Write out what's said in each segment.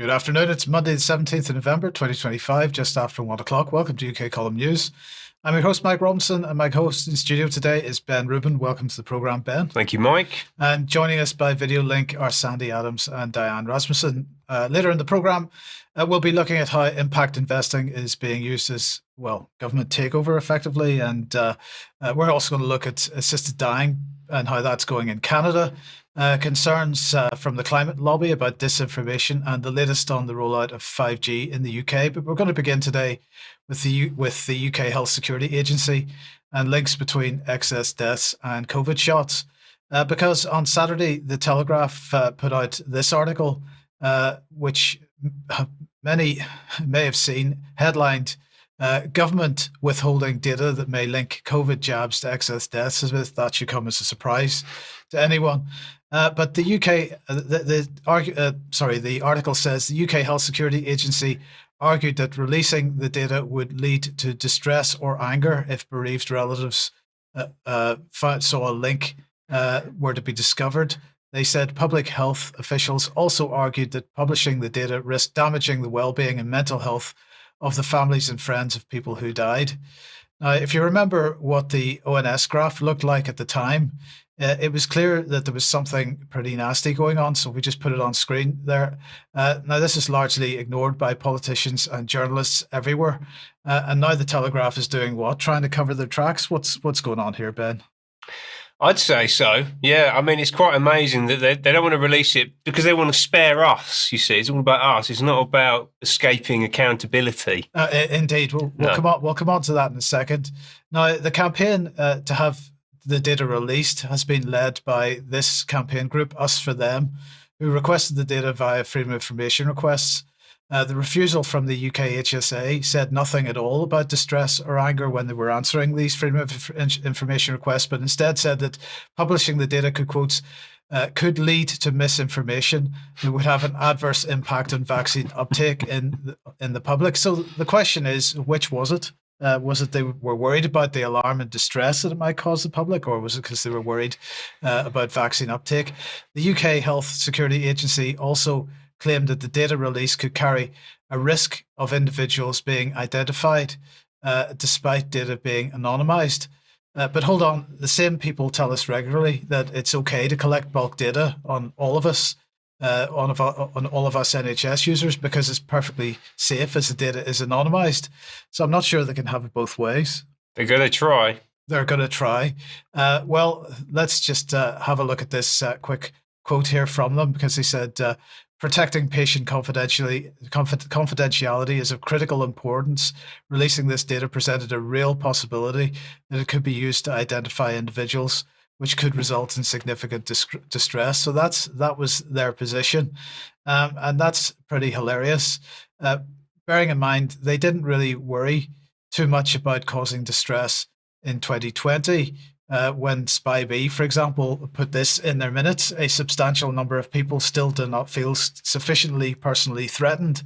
Good afternoon. It's Monday, the 17th of November, 2025, just after 1 o'clock. Welcome to UK Column News. I'm your host, Mike Robinson, and my host in studio today is Ben Rubin. Welcome to the programme, Ben. Thank you, Mike. And joining us by video link are Sandi Adams and Diane Rasmussen. Later in the programme, we'll be looking at how impact investing is being used as, well, government takeover, effectively. And we're also going to look at assisted dying and how that's going in Canada. Concerns from the climate lobby about disinformation and the latest on the rollout of 5G in the UK. But we're going to begin today with the UK Health Security Agency and links between excess deaths and COVID shots. Because on Saturday, The Telegraph put out this article, which many may have seen, headlined, government withholding data that may link COVID jabs to excess deaths, as if that should come as a surprise to anyone. But the UK, the article says the UK Health Security Agency argued that releasing the data would lead to distress or anger if bereaved relatives saw a link were to be discovered. They said public health officials also argued that publishing the data risked damaging the well-being and mental health of the families and friends of people who died. Now, if you remember what the ONS graph looked like at the time, it was clear that there was something pretty nasty going on, so we just put it on screen there. Now, this is largely ignored by politicians and journalists everywhere. And now the Telegraph is doing what? Trying to cover their tracks? What's going on here, Ben? I'd say so. Yeah, I mean, it's quite amazing that they don't want to release it because they want to spare us, you see. It's all about us. It's not about escaping accountability. Indeed. We'll come on to that in a second. Now, the campaign to have the data released has been led by this campaign group, Us for Them, who requested the data via Freedom of Information requests. The refusal from the UKHSA said nothing at all about distress or anger when they were answering these Freedom of Information requests, but instead said that publishing the data could lead to misinformation that would have an adverse impact on vaccine uptake in the public. So the question is, which was it? Was it they were worried about the alarm and distress that it might cause the public, or was it because they were worried about vaccine uptake? The UK Health Security Agency also claimed that the data release could carry a risk of individuals being identified, despite data being anonymized. But hold on, the same people tell us regularly that it's okay to collect bulk data on all of us, on all of us NHS users, because it's perfectly safe as the data is anonymized. So I'm not sure they can have it both ways. They're going to try. They're going to try. Well, let's just have a look at this quick quote here from them, because they said, protecting patient confidentiality is of critical importance. Releasing this data presented a real possibility that it could be used to identify individuals, which could result in significant distress. So that was their position. And that's pretty hilarious. Bearing in mind, they didn't really worry too much about causing distress in 2020. When SPY-B, for example, put this in their minutes, a substantial number of people still do not feel sufficiently personally threatened.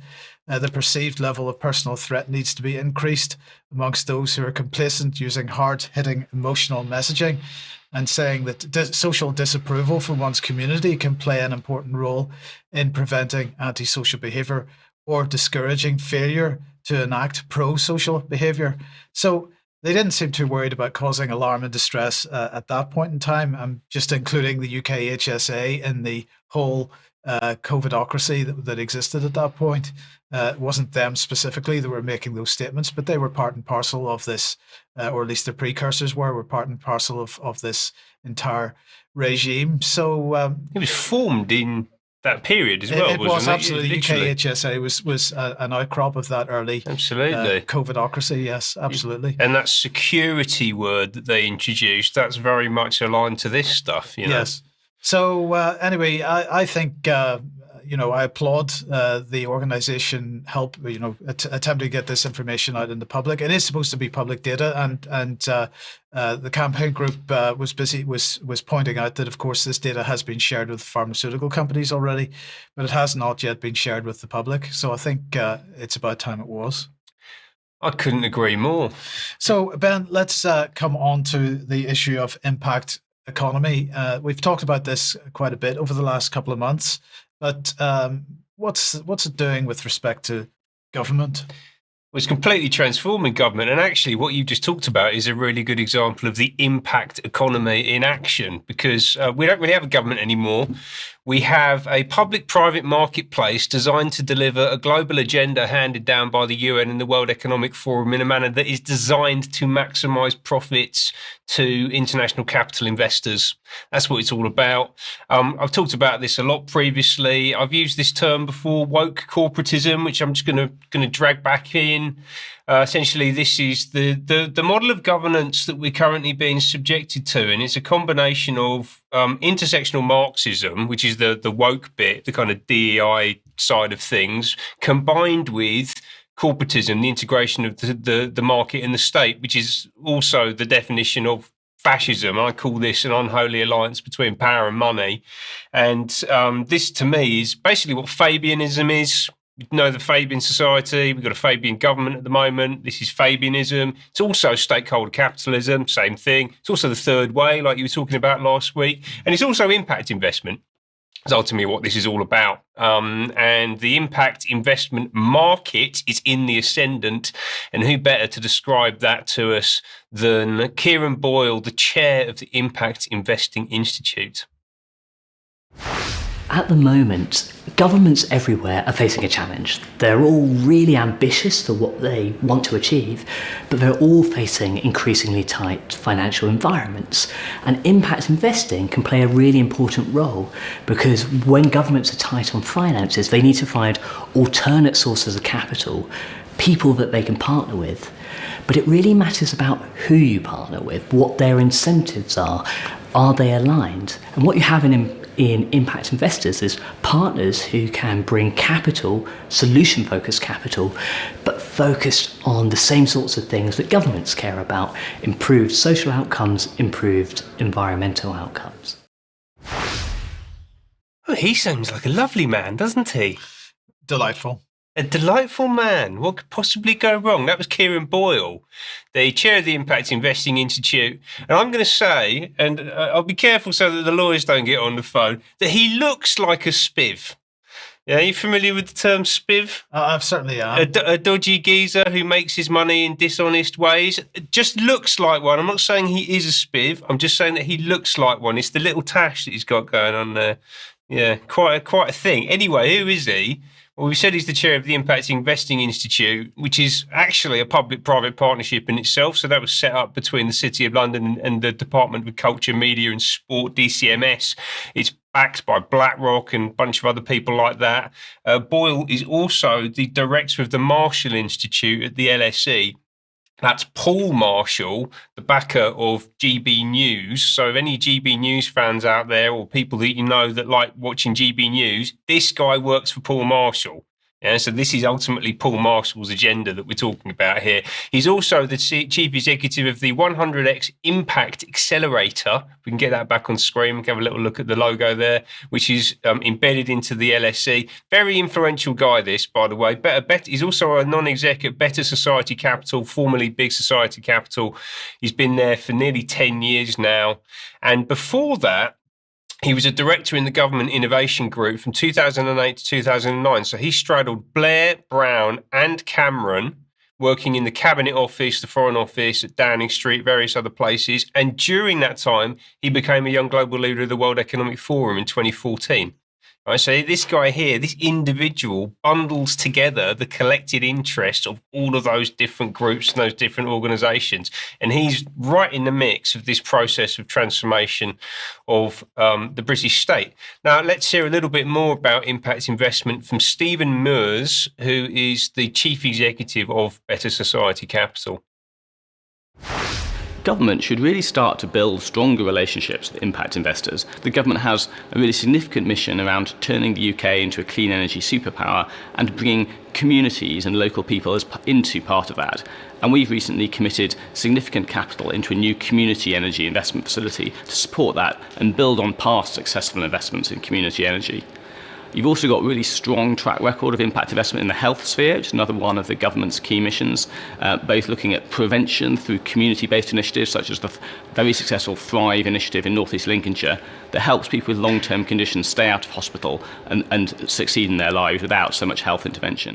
The perceived level of personal threat needs to be increased amongst those who are complacent, using hard-hitting emotional messaging and saying that social disapproval from one's community can play an important role in preventing antisocial behaviour or discouraging failure to enact pro-social behaviour. So they didn't seem too worried about causing alarm and distress at that point in time. I'm just including the UKHSA in the whole COVIDocracy that existed at that point. It wasn't them specifically that were making those statements, but they were part and parcel of this, or at least the precursors were part and parcel of this entire regime. So it was formed in that period as well, it wasn't was it? Absolutely. Literally. UKHSA was an outcrop of that early COVIDocracy, yes, absolutely. And that security word that they introduced, that's very much aligned to this stuff, you know? Yes. So anyway, I think, I applaud the organisation help, attempting to get this information out in the public. It is supposed to be public data, and the campaign group was pointing out that, of course, this data has been shared with pharmaceutical companies already, but it has not yet been shared with the public. So I think it's about time it was. I couldn't agree more. So, Ben, let's come on to the issue of impact economy. We've talked about this quite a bit over the last couple of months, but what's it doing with respect to government? Well, it's completely transforming government. And actually, what you just talked about is a really good example of the impact economy in action, because we don't really have a government anymore. We have a public-private marketplace designed to deliver a global agenda handed down by the UN and the World Economic Forum in a manner that is designed to maximize profits to international capital investors. That's what it's all about. I've talked about this a lot previously. I've used this term before, woke corporatism, which I'm just going to drag back in. Essentially, this is the model of governance that we're currently being subjected to, and it's a combination of intersectional Marxism, which is the woke bit, the kind of DEI side of things, combined with corporatism, the integration of the market and the state, which is also the definition of fascism. I call this an unholy alliance between power and money. And this, to me, is basically what Fabianism is. You know, the Fabian Society, we've got a Fabian government at the moment. This is Fabianism. It's also stakeholder capitalism, same thing. It's also the third way, like you were talking about last week. And it's also impact investment. It's ultimately what this is all about. And the impact investment market is in the ascendant. And who better to describe that to us than Kieran Boyle, the chair of the Impact Investing Institute? At the moment, governments everywhere are facing a challenge. They're all really ambitious for what they want to achieve, but they're all facing increasingly tight financial environments. And impact investing can play a really important role, because when governments are tight on finances, they need to find alternate sources of capital, people that they can partner with. But it really matters about who you partner with, what their incentives are they aligned? And what you have in impact investors is partners who can bring capital, solution-focused capital, but focused on the same sorts of things that governments care about: improved social outcomes, improved environmental outcomes. Oh, he seems like a lovely man, doesn't he? Delightful. A delightful man. What could possibly go wrong? That was Kieran Boyle, the chair of the Impact Investing Institute. And I'm going to say, and I'll be careful so that the lawyers don't get on the phone, that he looks like a spiv. Yeah, are you familiar with the term spiv? I certainly am. A dodgy geezer who makes his money in dishonest ways. It just looks like one. I'm not saying he is a spiv. I'm just saying that he looks like one. It's the little tash that he's got going on there. Yeah, quite a thing. Anyway, who is he? Well, we said he's the chair of the Impact Investing Institute, which is actually a public-private partnership in itself. So that was set up between the City of London and the Department of Culture, Media and Sport, DCMS. It's backed by BlackRock and a bunch of other people like that. Boyle is also the director of the Marshall Institute at the LSE. That's Paul Marshall, the backer of GB News. So if any GB News fans out there, or people that you know that like watching GB News, this guy works for Paul Marshall. Yeah, so this is ultimately Paul Marshall's agenda that we're talking about here. He's also the chief executive of the 100x Impact Accelerator. We can get that back on screen. We can have a little look at the logo there, which is embedded into the LSE. Very influential guy, this, by the way. He's also a non-exec at Better Society Capital, formerly Big Society Capital. He's been there for nearly 10 years now. And before that, he was a director in the Government Innovation Group from 2008 to 2009. So he straddled Blair, Brown and Cameron, working in the Cabinet Office, the Foreign Office at Downing Street, various other places. And during that time, he became a young global leader of the World Economic Forum in 2014. Right, so this guy here, this individual, bundles together the collected interest of all of those different groups and those different organisations. And he's right in the mix of this process of transformation of the British state. Now, let's hear a little bit more about impact investment from Stephen Mears, who is the chief executive of Better Society Capital. Government should really start to build stronger relationships with impact investors. The government has a really significant mission around turning the UK into a clean energy superpower and bringing communities and local people into part of that. And we've recently committed significant capital into a new community energy investment facility to support that and build on past successful investments in community energy. You've also got a really strong track record of impact investment in the health sphere, which is another one of the government's key missions, both looking at prevention through community-based initiatives such as the very successful Thrive initiative in North East Lincolnshire that helps people with long-term conditions stay out of hospital and succeed in their lives without so much health intervention.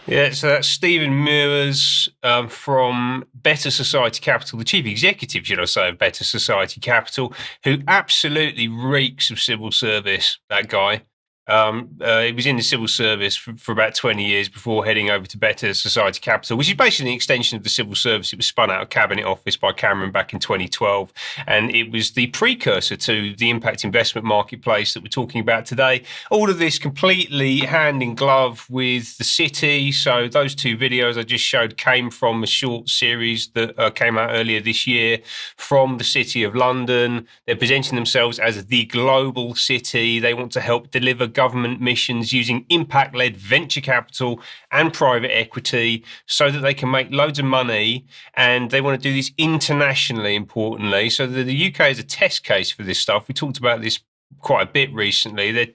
Yeah, so that's Stephen Mears from Better Society Capital, the chief executive, should I say, of Better Society Capital, who absolutely reeks of civil service, that guy. He was in the civil service for about 20 years before heading over to Better Society Capital, which is basically an extension of the civil service. It was spun out of Cabinet Office by Cameron back in 2012, and it was the precursor to the impact investment marketplace that we're talking about today. All of this completely hand in glove with the city. So those two videos I just showed came from a short series that came out earlier this year from the City of London. They're presenting themselves as the global city. They want to help deliver government missions using impact-led venture capital and private equity so that they can make loads of money, and they want to do this internationally, importantly. So the UK is a test case for this stuff. We talked about this quite a bit recently. They're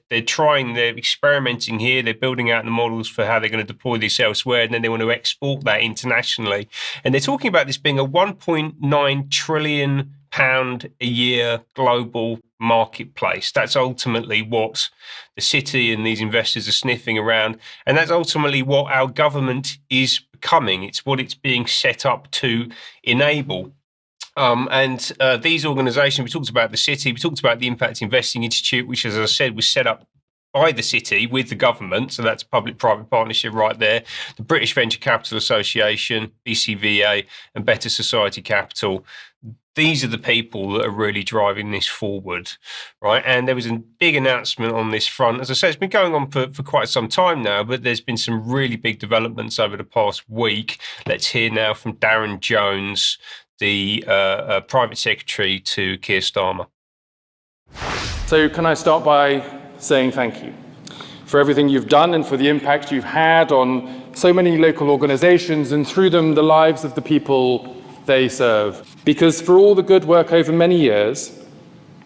experimenting here. They're building out the models for how they're going to deploy this elsewhere, and then they want to export that internationally. And they're talking about this being a £1.9 trillion a year global marketplace. That's ultimately what the city and these investors are sniffing around. And that's ultimately what our government is becoming. It's what it's being set up to enable. These organisations, we talked about the city, we talked about the Impact Investing Institute, which, as I said, was set up by the city with the government. So that's public-private partnership right there. The British Venture Capital Association, BCVA, and Better Society Capital. These are the people that are really driving this forward, right? And there was a big announcement on this front. As I say, it's been going on for quite some time now, but there's been some really big developments over the past week. Let's hear now from Darren Jones, the private secretary to Keir Starmer. So can I start by saying thank you for everything you've done and for the impact you've had on so many local organisations and through them the lives of the people they serve. Because for all the good work over many years,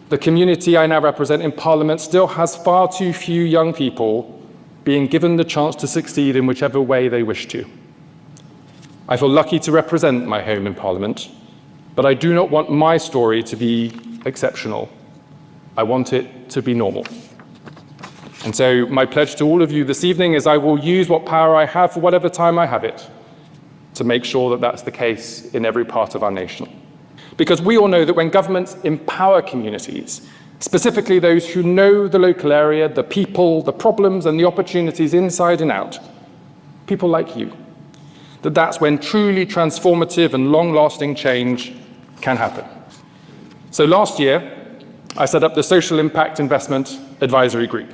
the community I now represent in Parliament still has far too few young people being given the chance to succeed in whichever way they wish to. I feel lucky to represent my home in Parliament, but I do not want my story to be exceptional. I want it to be normal. And so my pledge to all of you this evening is I will use what power I have for whatever time I have it to make sure that that's the case in every part of our nation. Because we all know that when governments empower communities, specifically those who know the local area, the people, the problems and the opportunities inside and out, people like you, that's when truly transformative and long-lasting change can happen. So last year, I set up the Social Impact Investment Advisory Group,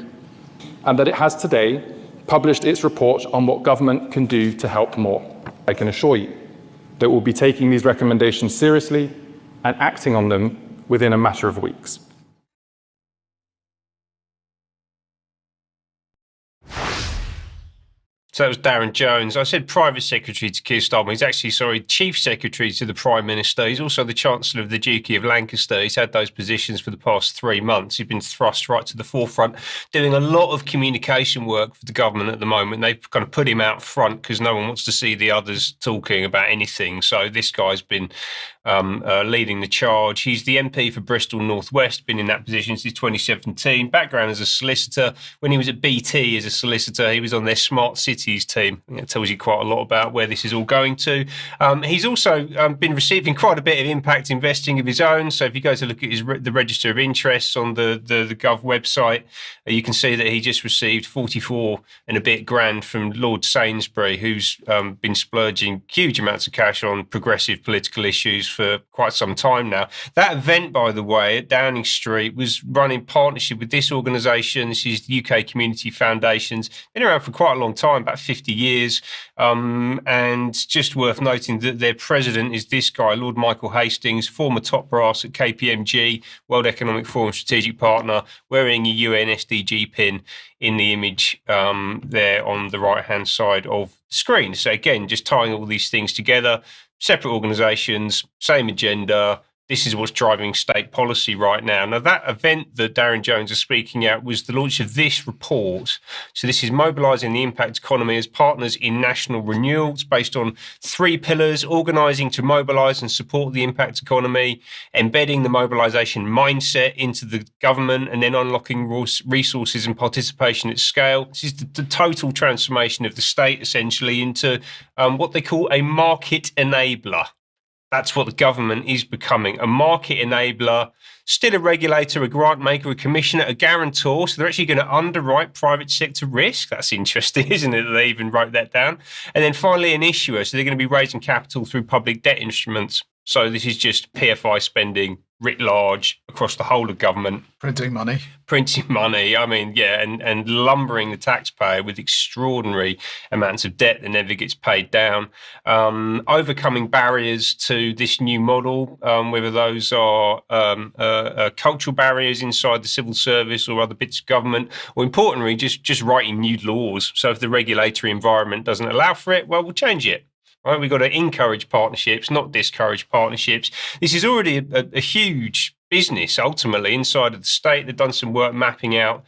and that it has today published its report on what government can do to help more. I can assure you that we'll be taking these recommendations seriously and acting on them within a matter of weeks. So that was Darren Jones. I said private secretary to Keir Starmer. He's actually, chief secretary to the Prime Minister. He's also the Chancellor of the Duchy of Lancaster. He's had those positions for the past 3 months. He's been thrust right to the forefront, doing a lot of communication work for the government at the moment. They've kind of put him out front because no one wants to see the others talking about anything. So this guy's been leading the charge. He's the MP for Bristol North West, been in that position since 2017. Background as a solicitor. When he was at BT as a solicitor, he was on their Smart Cities team. It tells you quite a lot about where this is all going to. He's also been receiving quite a bit of impact investing of his own. So if you go to look at the register of interests on the Gov website, you can see that he just received 44 and a bit grand from Lord Sainsbury, who's been splurging huge amounts of cash on progressive political issues for quite some time now. That event, by the way, at Downing Street was run in partnership with this organisation. This is the UK Community Foundations. Been around for quite a long time, about 50 years. And just worth noting that their president is this guy, Lord Michael Hastings, former top brass at KPMG, World Economic Forum strategic partner, wearing a UN SDG pin in the image there on the right-hand side of the screen. So again, just tying all these things together, separate organisations, same agenda, This is what's driving state policy right now. Now, that event that Darren Jones is speaking at was the launch of this report. So this is mobilising the impact economy as partners in national renewal. It's based on 3 pillars: organising to mobilise and support the impact economy, embedding the mobilisation mindset into the government, and then unlocking resources and participation at scale. This is the total transformation of the state, essentially, into what they call a market enabler. That's what the government is becoming, a market enabler, still a regulator, a grant maker, a commissioner, a guarantor. So they're actually going to underwrite private sector risk. That's interesting, isn't it, that they even wrote that down? And then finally, an issuer. So they're going to be raising capital through public debt instruments. So this is just PFI spending writ large across the whole of government. Printing money. I mean, yeah, and lumbering the taxpayer with extraordinary amounts of debt that never gets paid down. Overcoming barriers to this new model, whether those are cultural barriers inside the civil service or other bits of government, or importantly, just writing new laws. So if the regulatory environment doesn't allow for it, well, we'll change it. Right, we've got to encourage partnerships, not discourage partnerships. This is already a huge business, ultimately, inside of the state. They've done some work mapping out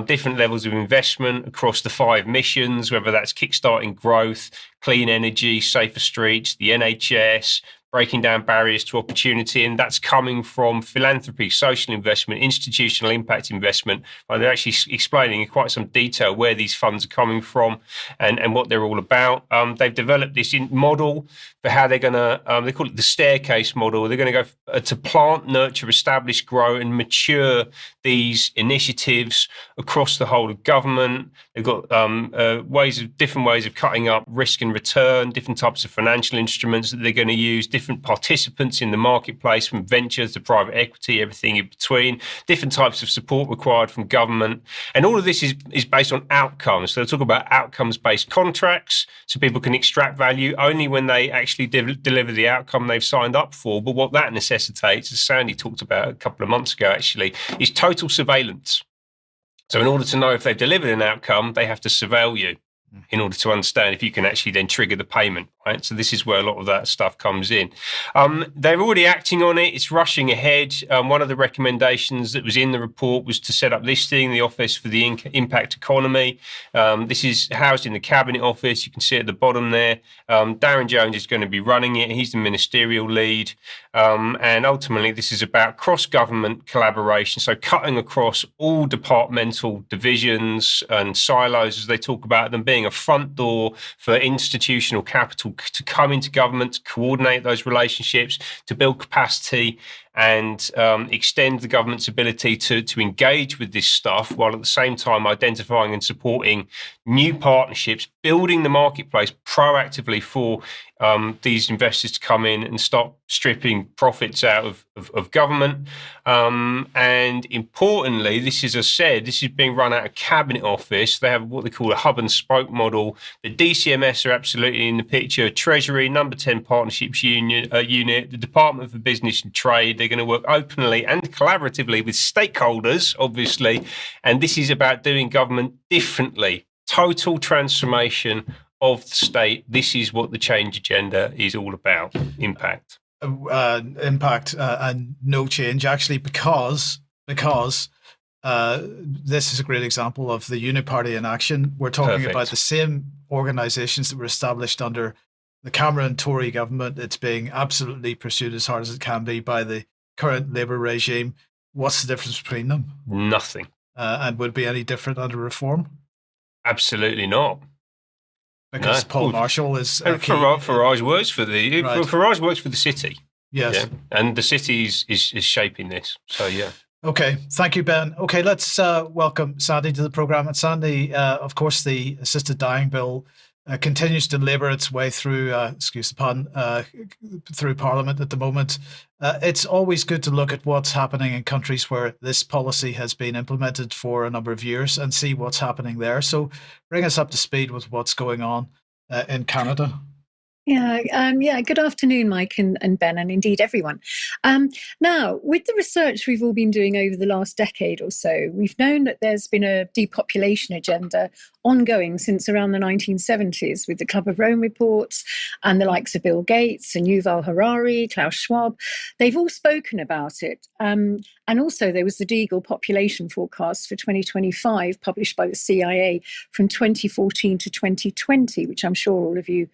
different levels of investment across the 5 missions, whether that's kickstarting growth, clean energy, safer streets, the NHS, breaking down barriers to opportunity, and that's coming from philanthropy, social investment, institutional impact investment. They're actually explaining in quite some detail where these funds are coming from and what they're all about. They've developed this model for how they're going to, they call it the staircase model. They're going to go to plant, nurture, establish, grow, and mature these initiatives across the whole of government. They've got different ways of cutting up risk and return, different types of financial instruments that they're going to use, different participants in the marketplace, from ventures to private equity, everything in between, different types of support required from government. And all of this is based on outcomes. So they'll talk about outcomes-based contracts, so people can extract value only when they actually deliver the outcome they've signed up for. But what that necessitates, as Sandi talked about a couple of months ago, actually, is total surveillance. So in order to know if they've delivered an outcome, they have to surveil you in order to understand if you can actually then trigger the payment, right? So this is where a lot of that stuff comes in. They're already acting on it. It's rushing ahead. One of the recommendations that was in the report was to set up this thing, the Office for the Impact Economy. This is housed in the Cabinet Office. You can see at the bottom there. Darren Jones is going to be running it. He's the ministerial lead. And ultimately, this is about cross-government collaboration, so cutting across all departmental divisions and silos, as they talk about them, being a front door for institutional capital to come into government, to coordinate those relationships, to build capacity, and extend the government's ability to engage with this stuff, while at the same time identifying and supporting new partnerships, building the marketplace proactively for these investors to come in and start stripping profits out of government. And importantly, this is, as I said, this is being run out of Cabinet Office. They have what they call a hub and spoke model. The DCMS are absolutely in the picture. Treasury, number 10 partnerships unit, the Department for Business and Trade. They're going to work openly and collaboratively with stakeholders, obviously. And this is about doing government differently. Total transformation of the state. This is what the change agenda is all about. Impact. Impact and no change, actually, because this is a great example of the Uniparty in action. We're talking about the same organisations that were established under the Cameron Tory government. It's being absolutely pursued as hard as it can be by the current Labour regime. What's the difference between them? Nothing. And would it be any different under reform? Absolutely not. Because Paul Marshall is Farage works for the Farage works for the city. Yes, yeah. And the city is shaping this. So yeah. Okay, thank you, Ben. Okay, let's welcome Sandi to the programme. And Sandi, of course, the assisted dying bill continues to labour its way through, excuse the pun, through Parliament at the moment. It's always good to look at what's happening in countries where this policy has been implemented for a number of years and see what's happening there. So bring us up to speed with what's going on in Canada. Yeah. Good afternoon, Mike and Ben, and indeed everyone. Now, with the research we've all been doing over the last decade or so, we've known that there's been a depopulation agenda ongoing since around the 1970s with the Club of Rome reports and the likes of Bill Gates and Yuval Harari, Klaus Schwab. They've all spoken about it. And also there was the Deagle population forecast for 2025 published by the CIA from 2014 to 2020, which I'm sure all of you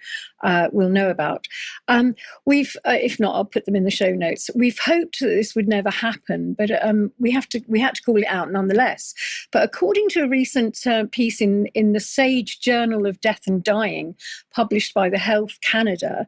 will know about. If not, I'll put them in the show notes. We've hoped that this would never happen, but we had to call it out nonetheless. But according to a recent piece in the Sage Journal of Death and Dying, published by the Health Canada,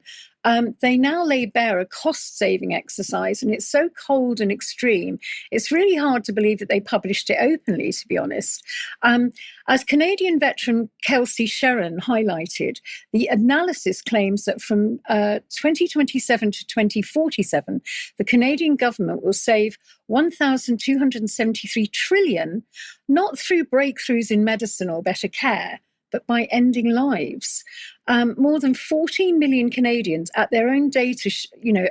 they now lay bare a cost-saving exercise, and it's so cold and extreme, it's really hard to believe that they published it openly, to be honest. As Canadian veteran Kelsey Sheron highlighted, the analysis claims that from 2027 to 2047, the Canadian government will save $1,273 trillion, not through breakthroughs in medicine or better care, but by ending lives. More than 14 million Canadians, at their own data,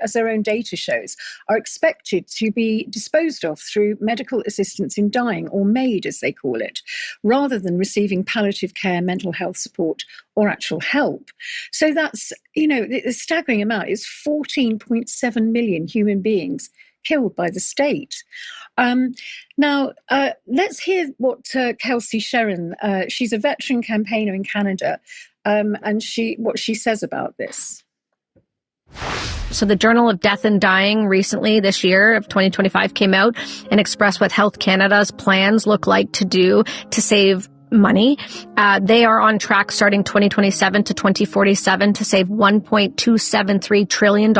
as their own data shows, are expected to be disposed of through medical assistance in dying, or MAID as they call it, rather than receiving palliative care, mental health support, or actual help. So that's, the staggering amount is 14.7 million human beings killed by the state. Now, let's hear what Kelsey Sheron, she's a veteran campaigner in Canada, and what she says about this. So the Journal of Death and Dying recently this year of 2025 came out and expressed what Health Canada's plans look like to save money. They are on track starting 2027 to 2047 to save $1.273 trillion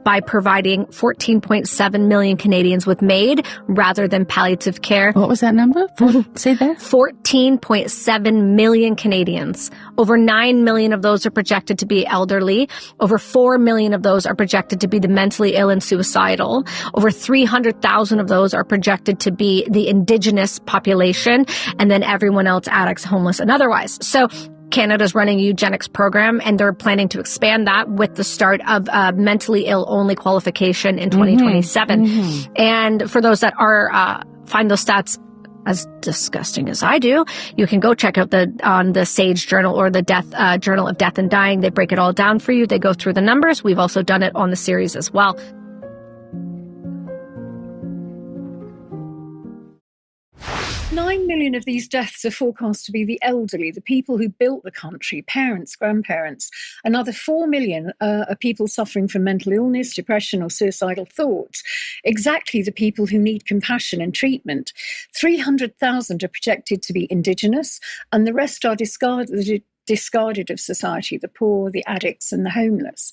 by providing 14.7 million Canadians with MAID rather than palliative care. What was that number? Say that. 14.7 million Canadians. Over 9 million of those are projected to be elderly. Over 4 million of those are projected to be the mentally ill and suicidal. Over 300,000 of those are projected to be the Indigenous population, and then everyone else, addicts, homeless, and otherwise. So Canada's running a eugenics program, and they're planning to expand that with the start of mentally ill only qualification in 2027. And for those that are find those stats as disgusting as I do, you can go check out on the Sage Journal or the Journal of Death and Dying. They break it all down for you. They go through the numbers. We've also done it on the series as well. 9 million of these deaths are forecast to be the elderly, the people who built the country, parents, grandparents. Another 4 million are people suffering from mental illness, depression, or suicidal thoughts. Exactly the people who need compassion and treatment. 300,000 are projected to be Indigenous, and the rest are discarded of society, the poor, the addicts, and the homeless.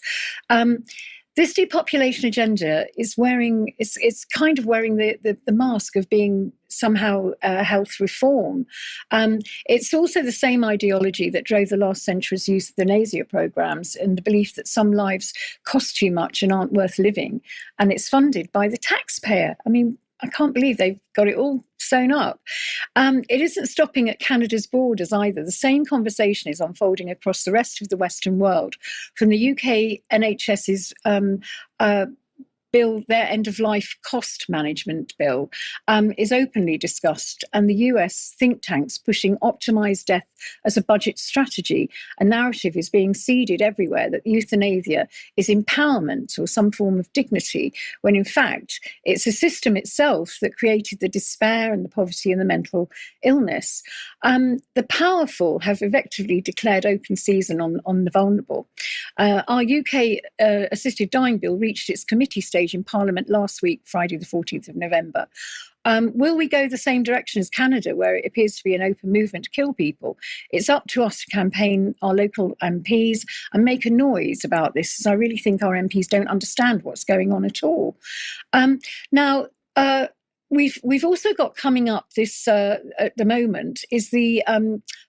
This depopulation agenda is it's kind of wearing the mask of being somehow health reform. It's also the same ideology that drove the last century's euthanasia programs, and the belief that some lives cost too much and aren't worth living. And it's funded by the taxpayer. I mean, I can't believe they've got it all sewn up. It isn't stopping at Canada's borders either. The same conversation is unfolding across the rest of the Western world. From the UKHSA's bill, their end-of-life cost management bill, is openly discussed, and the US think tanks pushing optimised death as a budget strategy. A narrative is being seeded everywhere that euthanasia is empowerment or some form of dignity, when in fact it's a system itself that created the despair and the poverty and the mental illness. The powerful have effectively declared open season on the vulnerable. Our UK assisted dying bill reached its committee stage in Parliament last week, Friday the 14th of November. Will we go the same direction as Canada, where it appears to be an open movement to kill people? It's up to us to campaign our local MPs and make a noise about this, as I really think our MPs don't understand what's going on at all. Now, we've also got coming up this at the moment is the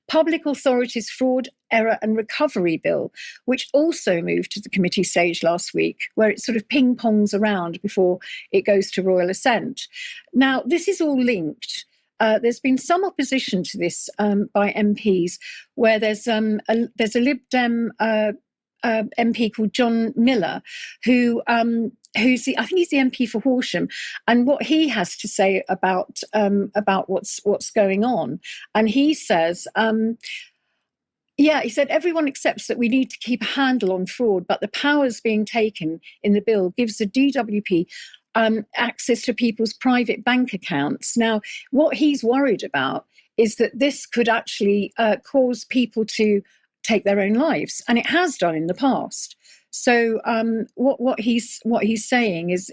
Public Authorities Fraud, Error and Recovery Bill, which also moved to the committee stage last week, where it sort of ping-pongs around before it goes to royal assent. Now, this is all linked. There's been some opposition to this by MPs, where there's a Lib Dem MP called John Miller, who who's I think he's the MP for Horsham, and what he has to say about what's going on, and he says. He said everyone accepts that we need to keep a handle on fraud, but the powers being taken in the bill gives the DWP access to people's private bank accounts. Now, what he's worried about is that this could actually cause people to take their own lives, and it has done in the past. So what he's saying is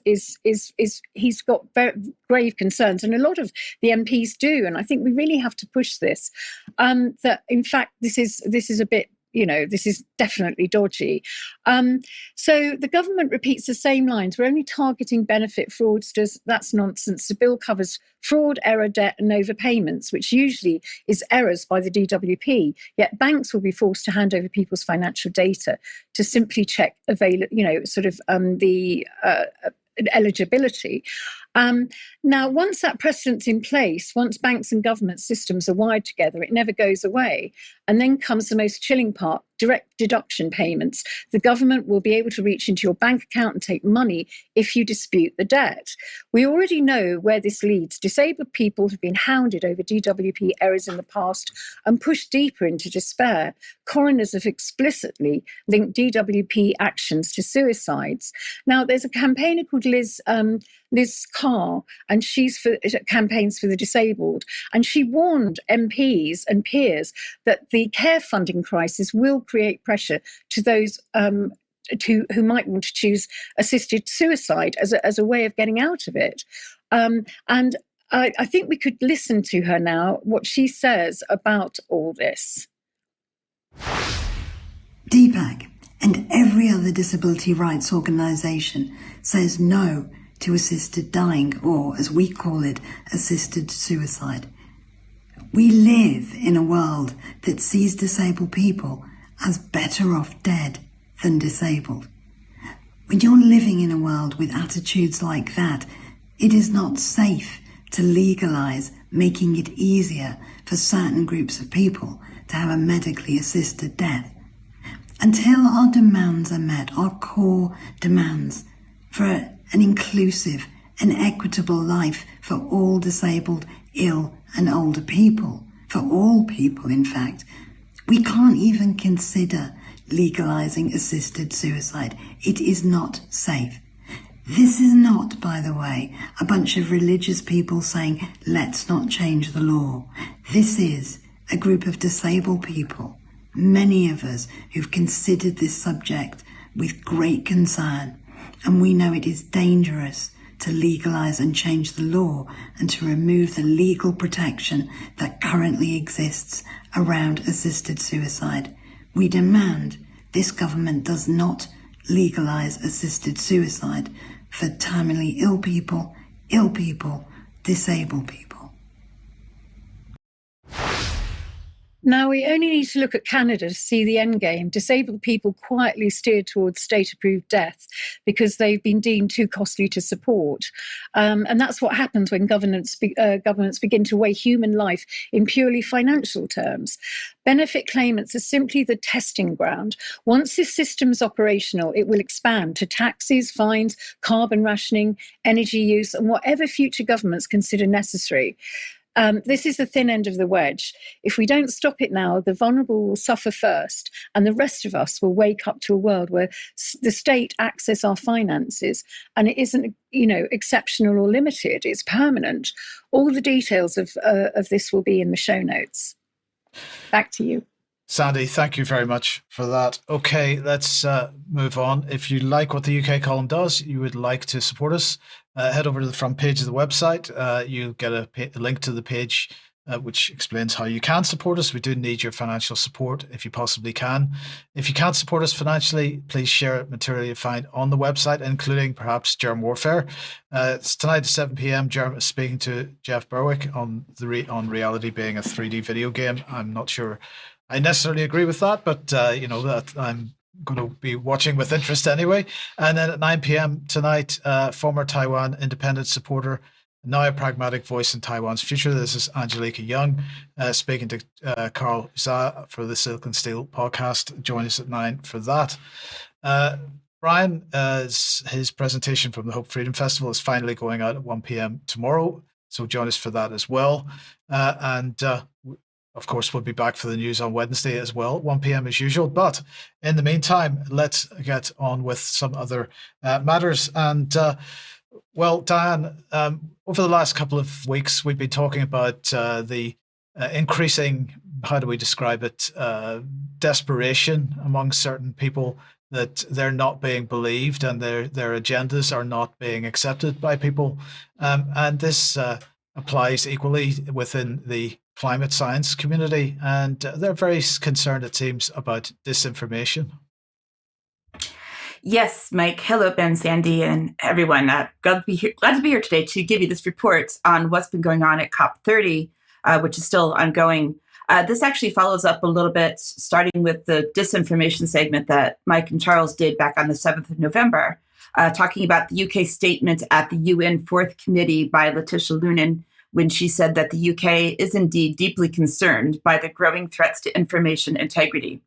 he's got very grave concerns, and a lot of the MPs do, and I think we really have to push this. That in fact this is a bit. This is definitely dodgy. So the government repeats the same lines. We're only targeting benefit fraudsters. That's nonsense. The bill covers fraud, error, debt, and overpayments, which usually is errors by the DWP. Yet banks will be forced to hand over people's financial data to simply check the eligibility. Now, once that precedent's in place, once banks and government systems are wired together, it never goes away. And then comes the most chilling part, direct deduction payments. The government will be able to reach into your bank account and take money if you dispute the debt. We already know where this leads. Disabled people have been hounded over DWP errors in the past and pushed deeper into despair. Coroners have explicitly linked DWP actions to suicides. Now, there's a campaigner called Liz Carr, and campaigns for the disabled, and she warned MPs and peers that the care funding crisis will create pressure to those who might want to choose assisted suicide as a way of getting out of it. And I think we could listen to her now, what she says about all this. DPAC and every other disability rights organisation says no to assisted dying, or as we call it, assisted suicide. We live in a world that sees disabled people as better off dead than disabled. When you're living in a world with attitudes like that, it is not safe to legalise making it easier for certain groups of people to have a medically assisted death. Until our demands are met, our core demands for an inclusive and equitable life for all disabled, ill and older people, for all people in fact, we can't even consider legalising assisted suicide. It is not safe. This is not, by the way, a bunch of religious people saying, let's not change the law. This is a group of disabled people, many of us who've considered this subject with great concern. And we know it is dangerous to legalise and change the law and to remove the legal protection that currently exists around assisted suicide. We demand this government does not legalise assisted suicide for terminally ill people, disabled people. Now, we only need to look at Canada to see the end game. Disabled people quietly steered towards state-approved death because they've been deemed too costly to support. And that's what happens when governments begin to weigh human life in purely financial terms. Benefit claimants are simply the testing ground. Once this system is operational, it will expand to taxes, fines, carbon rationing, energy use, and whatever future governments consider necessary. This is the thin end of the wedge. If we don't stop it now, the vulnerable will suffer first, and the rest of us will wake up to a world where the state access our finances, and it isn't, exceptional or limited. It's permanent. All the details of this will be in the show notes. Back to you. Sandi, thank you very much for that. Okay, let's move on. If you like what the UK column does, you would like to support us, head over to the front page of the website. You'll get a link to the page which explains how you can support us. We do need your financial support if you possibly can. If you can't support us financially, please share material you find on the website, including perhaps Germ Warfare. It's tonight at 7 p.m. Germ is speaking to Jeff Berwick on reality being a 3D video game. I'm not sure I necessarily agree with that, but that I'm going to be watching with interest anyway. And then at 9 p.m. tonight, former Taiwan independent supporter now a pragmatic voice in Taiwan's future. This is Angelica Young speaking to Carl Zha for the Silk and Steel podcast. Join us at 9 for that. Brian, his presentation from the Hope Freedom Festival is finally going out at 1 p.m. tomorrow, so join us for that as well. Of course, we'll be back for the news on Wednesday as well, 1 p.m. as usual. But in the meantime, let's get on with some other matters. And, well, Diane, over the last couple of weeks, we've been talking about the increasing, how do we describe it, desperation among certain people that they're not being believed and their agendas are not being accepted by people. And this applies equally within the climate science community, and they're very concerned, it seems, about disinformation. Yes, Mike. Hello, Ben, Sandi, and everyone. Glad to be here today to give you this report on what's been going on at COP30, which is still ongoing. This actually follows up a little bit, starting with the disinformation segment that Mike and Charles did back on the 7th of November, talking about the UK statement at the UN Fourth Committee by Letitia Lunan, when she said that the UK is indeed deeply concerned by the growing threats to information integrity.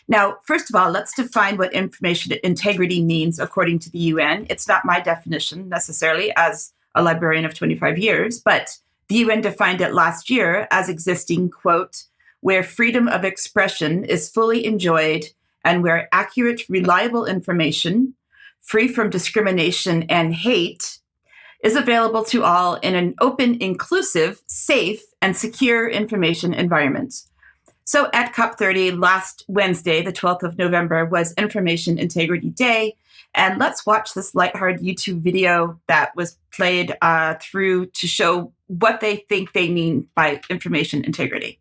Now, first of all, let's define what information integrity means according to the UN. It's not my definition necessarily as a librarian of 25 years, but the UN defined it last year as existing, quote, where freedom of expression is fully enjoyed and where accurate, reliable information, free from discrimination and hate, is available to all in an open, inclusive, safe, and secure information environment. So at COP30 last Wednesday, the 12th of November, was Information Integrity Day. And let's watch this lighthearted YouTube video that was played through to show what they think they mean by information integrity.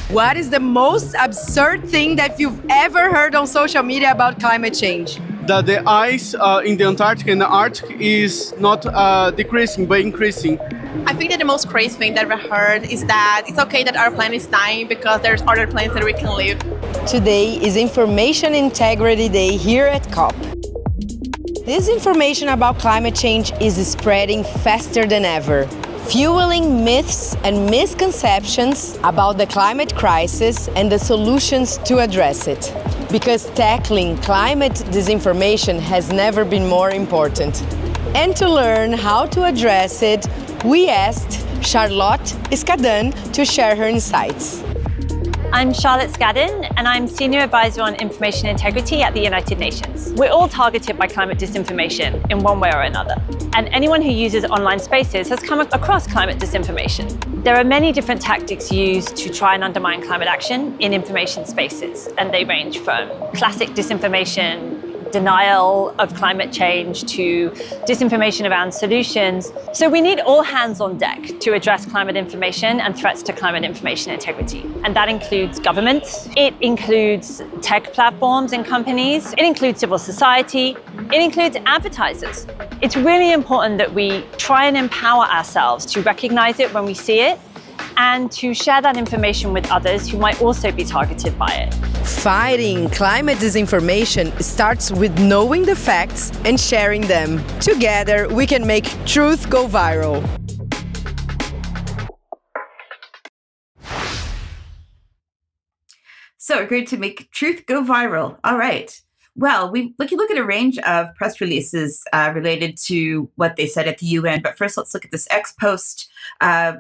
What is the most absurd thing that you've ever heard on social media about climate change? That the ice in the Antarctic and the Arctic is not decreasing, but increasing. I think that the most crazy thing that I've heard is that it's okay that our planet is dying because there's other planets that we can live. Today is Information Integrity Day here at COP. This information about climate change is spreading faster than ever, fueling myths and misconceptions about the climate crisis and the solutions to address it. Because tackling climate disinformation has never been more important. And to learn how to address it, we asked Charlotte Skadden to share her insights. I'm Charlotte Skadden, and I'm Senior Advisor on Information Integrity at the United Nations. We're all targeted by climate disinformation in one way or another, and anyone who uses online spaces has come across climate disinformation. There are many different tactics used to try and undermine climate action in information spaces, and they range from classic disinformation, denial of climate change, to disinformation around solutions. So we need all hands on deck to address climate information and threats to climate information integrity. And that includes governments, it includes tech platforms and companies, it includes civil society, it includes advertisers. It's really important that we try and empower ourselves to recognize it when we see it and to share that information with others who might also be targeted by it. Fighting climate disinformation starts with knowing the facts and sharing them. Together, we can make truth go viral. So agreed to make truth go viral. All right. Well, we look at a range of press releases related to what they said at the UN. But first, let's look at this X post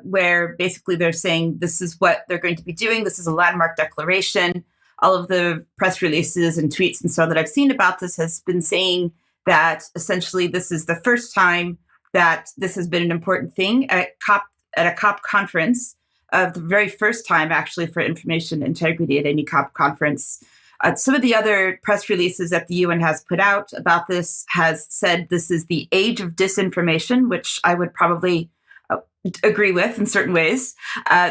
where basically they're saying this is what they're going to be doing. This is a landmark declaration. All of the press releases and tweets and so on that I've seen about this has been saying that essentially this is the first time that this has been an important thing at a COP conference, the very first time actually for information integrity at any COP conference. Some of the other press releases that the UN has put out about this has said this is the age of disinformation, which I would probably agree with in certain ways.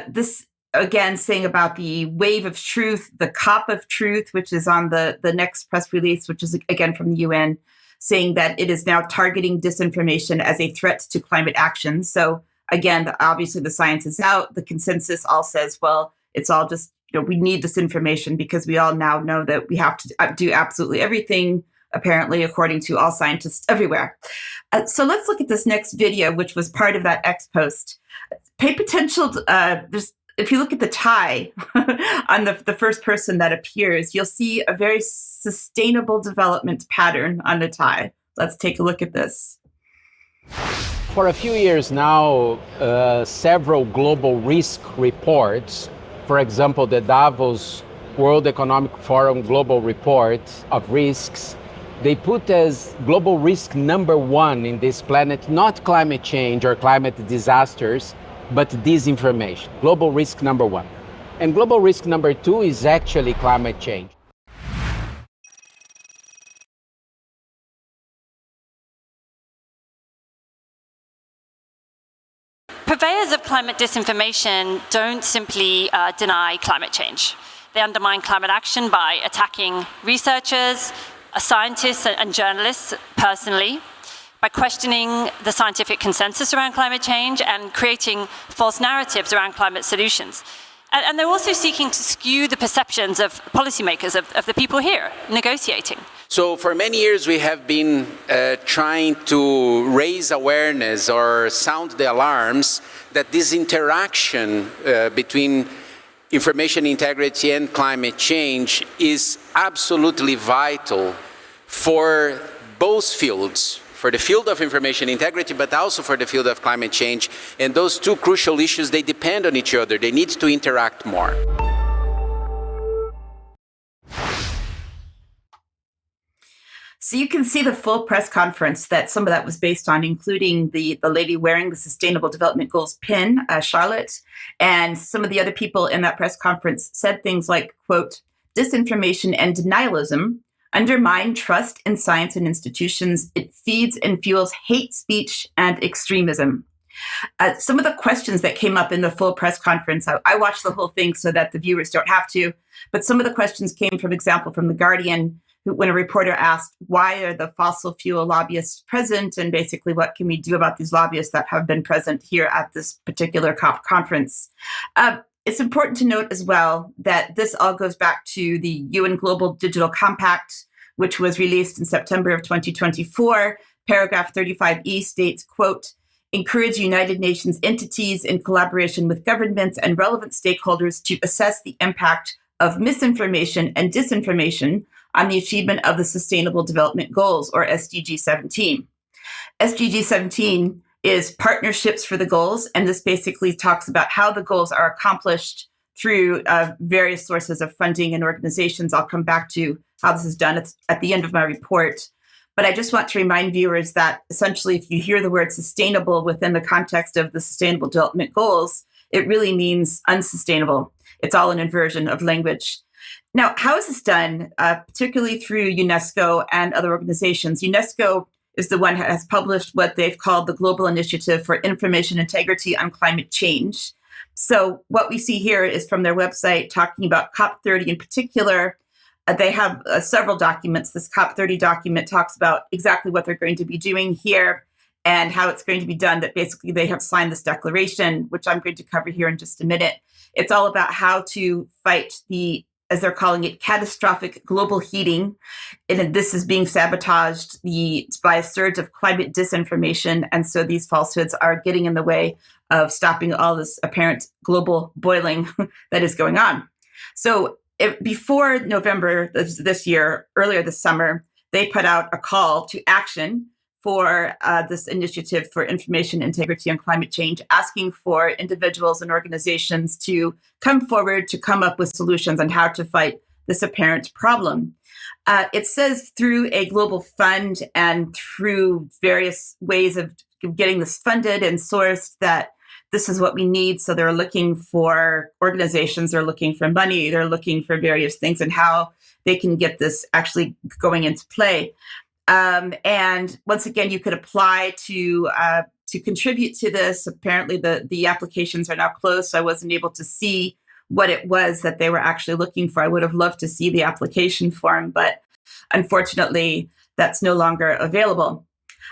This, again, saying about the wave of truth, the COP of truth, which is on the next press release, which is, again, from the UN, saying that it is now targeting disinformation as a threat to climate action. So, again, obviously the science is out. The consensus all says, well, it's all just, we need this information because we all now know that we have to do absolutely everything apparently, according to all scientists everywhere. So let's look at this next video, which was part of that X post. Pay potential. If you look at the tie on the first person that appears, you'll see a very sustainable development pattern on the tie. Let's take a look at this. For a few years now, several global risk reports, for example, the Davos World Economic Forum Global Report of Risks, they put as global risk number 1 in this planet, not climate change or climate disasters, but disinformation. Global risk number 1. And global risk number 2 is actually climate change. Purveyors of climate disinformation don't simply deny climate change. They undermine climate action by attacking researchers, scientists and journalists personally, by questioning the scientific consensus around climate change and creating false narratives around climate solutions. And they're also seeking to skew the perceptions of policymakers, of the people here negotiating. So for many years we have been trying to raise awareness or sound the alarms that this interaction between information integrity and climate change is absolutely vital for both fields, for the field of information integrity, but also for the field of climate change. And those two crucial issues, they depend on each other. They need to interact more. So you can see the full press conference that some of that was based on, including the lady wearing the Sustainable Development Goals pin, Charlotte, and some of the other people in that press conference said things like, quote, disinformation and denialism undermine trust in science and institutions. It feeds and fuels hate speech and extremism. Some of the questions that came up in the full press conference, I watched the whole thing so that the viewers don't have to, but some of the questions came, for example, from The Guardian, when a reporter asked, why are the fossil fuel lobbyists present? And basically, what can we do about these lobbyists that have been present here at this particular COP conference? It's important to note as well that this all goes back to the UN Global Digital Compact, which was released in September of 2024. Paragraph 35E states, quote, encourage United Nations entities in collaboration with governments and relevant stakeholders to assess the impact of misinformation and disinformation on the achievement of the Sustainable Development Goals, or SDG 17. SDG 17 is partnerships for the goals, and this basically talks about how the goals are accomplished through various sources of funding and organizations. I'll come back to how this is done at the end of my report. But I just want to remind viewers that essentially if you hear the word sustainable within the context of the Sustainable Development Goals, it really means unsustainable. It's all an inversion of language. Now, how is this done, particularly through UNESCO and other organizations? UNESCO is the one that has published what they've called the Global Initiative for Information Integrity on Climate Change. So what we see here is from their website talking about COP30 in particular. They have several documents. This COP30 document talks about exactly what they're going to be doing here and how it's going to be done, that basically they have signed this declaration, which I'm going to cover here in just a minute. It's all about how to fight the, as they're calling it, catastrophic global heating. And this is being sabotaged by a surge of climate disinformation. And so these falsehoods are getting in the way of stopping all this apparent global boiling that is going on. So before November this year, earlier this summer, they put out a call to action for this initiative for information integrity and climate change, asking for individuals and organizations to come forward to come up with solutions on how to fight this apparent problem. It says through a global fund and through various ways of getting this funded and sourced that this is what we need. So they're looking for organizations, they're looking for money, they're looking for various things and how they can get this actually going into play. And once again, you could apply to contribute to this. Apparently the applications are now closed, so I wasn't able to see what it was that they were actually looking for. I would have loved to see the application form, but unfortunately, that's no longer available.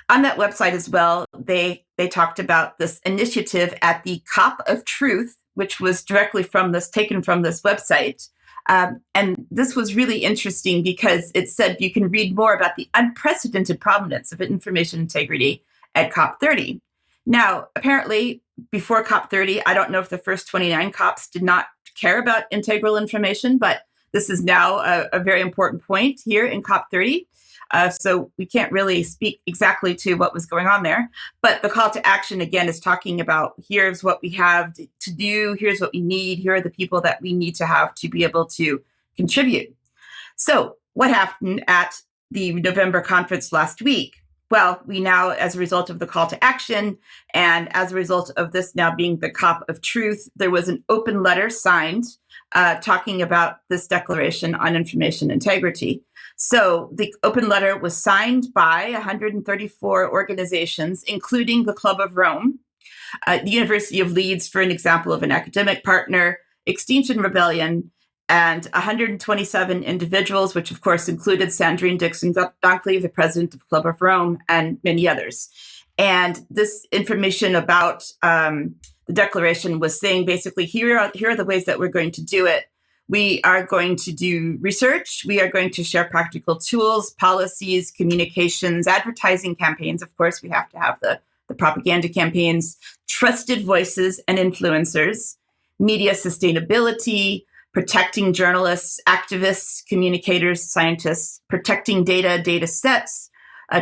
On that website as well, they talked about this initiative at the COP of Truth, which was directly from this, taken from this website. And this was really interesting because it said you can read more about the unprecedented prominence of information integrity at COP30. Now, apparently, before COP30, I don't know if the first 29 COPs did not care about integral information, but this is now a very important point here in COP30. So we can't really speak exactly to what was going on there. But the call to action, again, is talking about here's what we have to do, here's what we need, here are the people that we need to have to be able to contribute. So what happened at the November conference last week? Well, we now, as a result of the call to action, and as a result of this now being the COP of Truth, there was an open letter signed talking about this declaration on information integrity. So the open letter was signed by 134 organizations, including the Club of Rome, the University of Leeds, for an example of an academic partner, Extinction Rebellion, and 127 individuals, which of course included Sandrine Dixon-Doncleve, the president of Club of Rome, and many others. And this information about the declaration was saying basically, here are the ways that we're going to do it. We are going to do research. We are going to share practical tools, policies, communications, advertising campaigns. Of course, we have to have the propaganda campaigns, trusted voices and influencers, media sustainability, protecting journalists, activists, communicators, scientists, protecting data sets,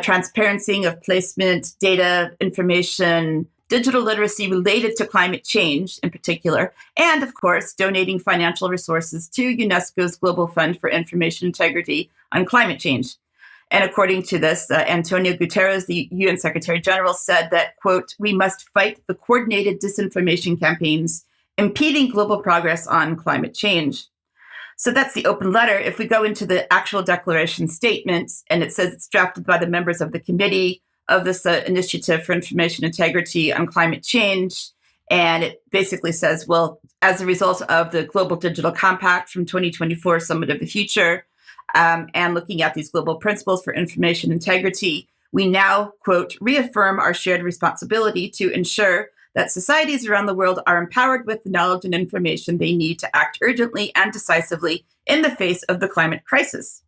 transparency of placement, data, information, digital literacy related to climate change in particular, and of course, donating financial resources to UNESCO's Global Fund for Information Integrity on Climate Change. And according to this, Antonio Guterres, the UN Secretary General, said that, quote, "We must fight the coordinated disinformation campaigns impeding global progress on climate change." So that's the open letter. If we go into the actual declaration statement, and it says it's drafted by the members of the committee of this Initiative for Information Integrity on Climate Change. And it basically says, well, as a result of the Global Digital Compact from 2024 Summit of the Future, and looking at these global principles for information integrity, we now, quote, "reaffirm our shared responsibility to ensure that societies around the world are empowered with the knowledge and information they need to act urgently and decisively in the face of the climate crisis."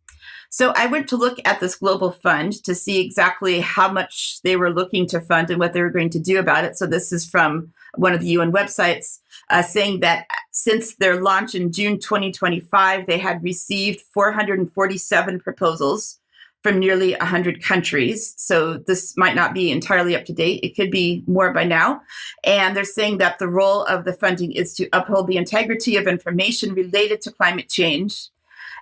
So I went to look at this global fund to see exactly how much they were looking to fund and what they were going to do about it. So this is from one of the UN websites saying that since their launch in June 2025, they had received 447 proposals from nearly 100 countries. So this might not be entirely up to date. It could be more by now. And they're saying that the role of the funding is to uphold the integrity of information related to climate change,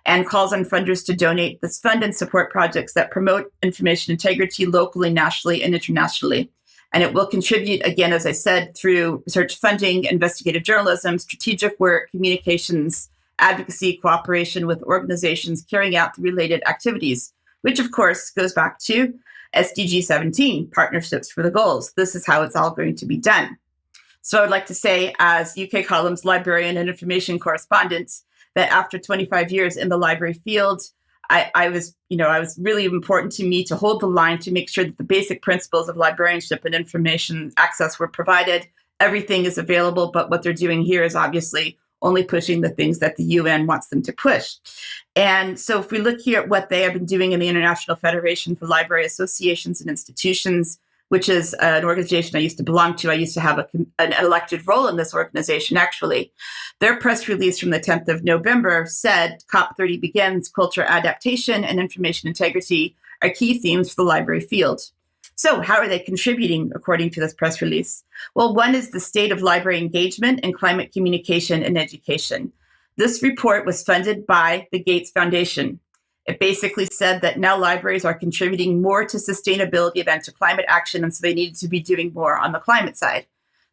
and calls on funders to donate this fund and support projects that promote information integrity locally, nationally, and internationally. And it will contribute, again, as I said, through research funding, investigative journalism, strategic work, communications, advocacy, cooperation with organizations carrying out the related activities, which of course goes back to SDG 17, Partnerships for the Goals. This is how it's all going to be done. So I'd like to say, as UK Columns librarian and information correspondent, that after 25 years in the library field, I was really important to me to hold the line to make sure that the basic principles of librarianship and information access were provided. Everything is available, but what they're doing here is obviously only pushing the things that the UN wants them to push. And so if we look here at what they have been doing in the International Federation for Library Associations and Institutions, which is an organization I used to belong to. I used to have an elected role in this organization, actually. Their press release from the 10th of November said, COP30 begins, culture adaptation and information integrity are key themes for the library field. So how are they contributing, according to this press release? Well, one is the state of library engagement and climate communication and education. This report was funded by the Gates Foundation. It basically said that now libraries are contributing more to sustainability than to climate action, and so they needed to be doing more on the climate side.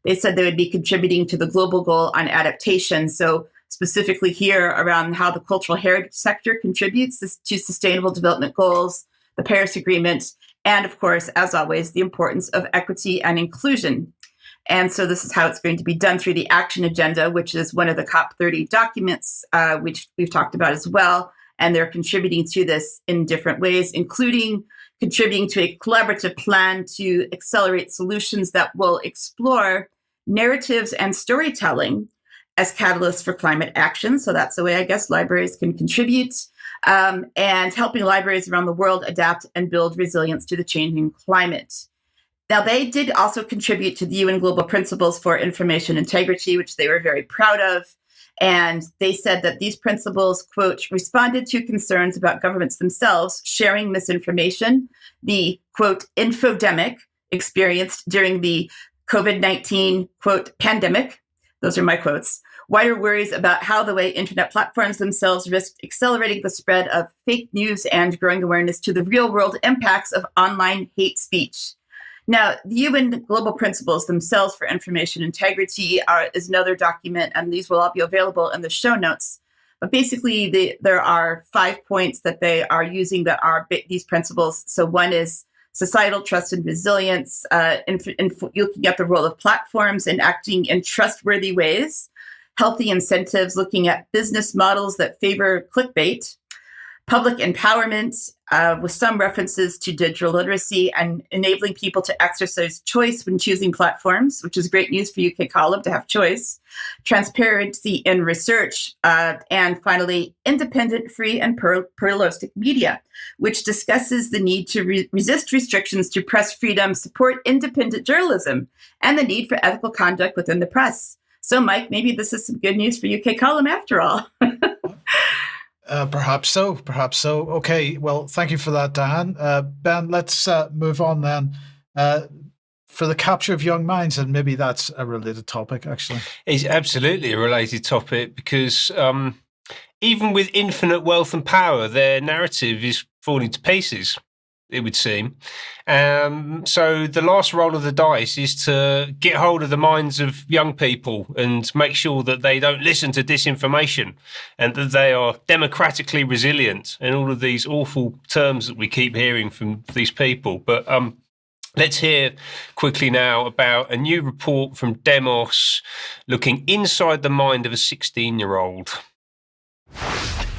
They said they would be contributing to the global goal on adaptation, so specifically here around how the cultural heritage sector contributes to sustainable development goals, the Paris Agreement, and of course, as always, the importance of equity and inclusion. And so this is how it's going to be done through the action agenda, which is one of the COP30 documents, which we've talked about as well. And they're contributing to this in different ways, including contributing to a collaborative plan to accelerate solutions that will explore narratives and storytelling as catalysts for climate action. So that's the way I guess libraries can contribute, and helping libraries around the world adapt and build resilience to the changing climate. Now, they did also contribute to the UN Global Principles for Information Integrity, which they were very proud of. And they said that these principles, quote, responded to concerns about governments themselves sharing misinformation, the, quote, infodemic experienced during the COVID-19, quote, pandemic. Those are my quotes. Wider worries about how the way internet platforms themselves risked accelerating the spread of fake news and growing awareness to the real world impacts of online hate speech. Now, the UN Global Principles themselves for Information Integrity is another document, and these will all be available in the show notes. But basically, there are 5 points that they are using that are these principles. So one is societal trust and resilience, looking at the role of platforms and acting in trustworthy ways, healthy incentives, looking at business models that favor clickbait, public empowerment with some references to digital literacy and enabling people to exercise choice when choosing platforms, which is great news for UK Column to have choice, transparency in research, and finally, independent, free, and pluralistic media, which discusses the need to resist restrictions to press freedom, support independent journalism, and the need for ethical conduct within the press. So, Mike, maybe this is some good news for UK Column after all. Perhaps so. Okay, well, thank you for that, Diane. Ben, let's move on then. For the capture of young minds, and maybe that's a related topic, actually. It's absolutely a related topic because even with infinite wealth and power, their narrative is falling to pieces, it would seem. So the last roll of the dice is to get hold of the minds of young people and make sure that they don't listen to disinformation and that they are democratically resilient and all of these awful terms that we keep hearing from these people. But let's hear quickly now about a new report from Demos looking inside the mind of a 16-year-old.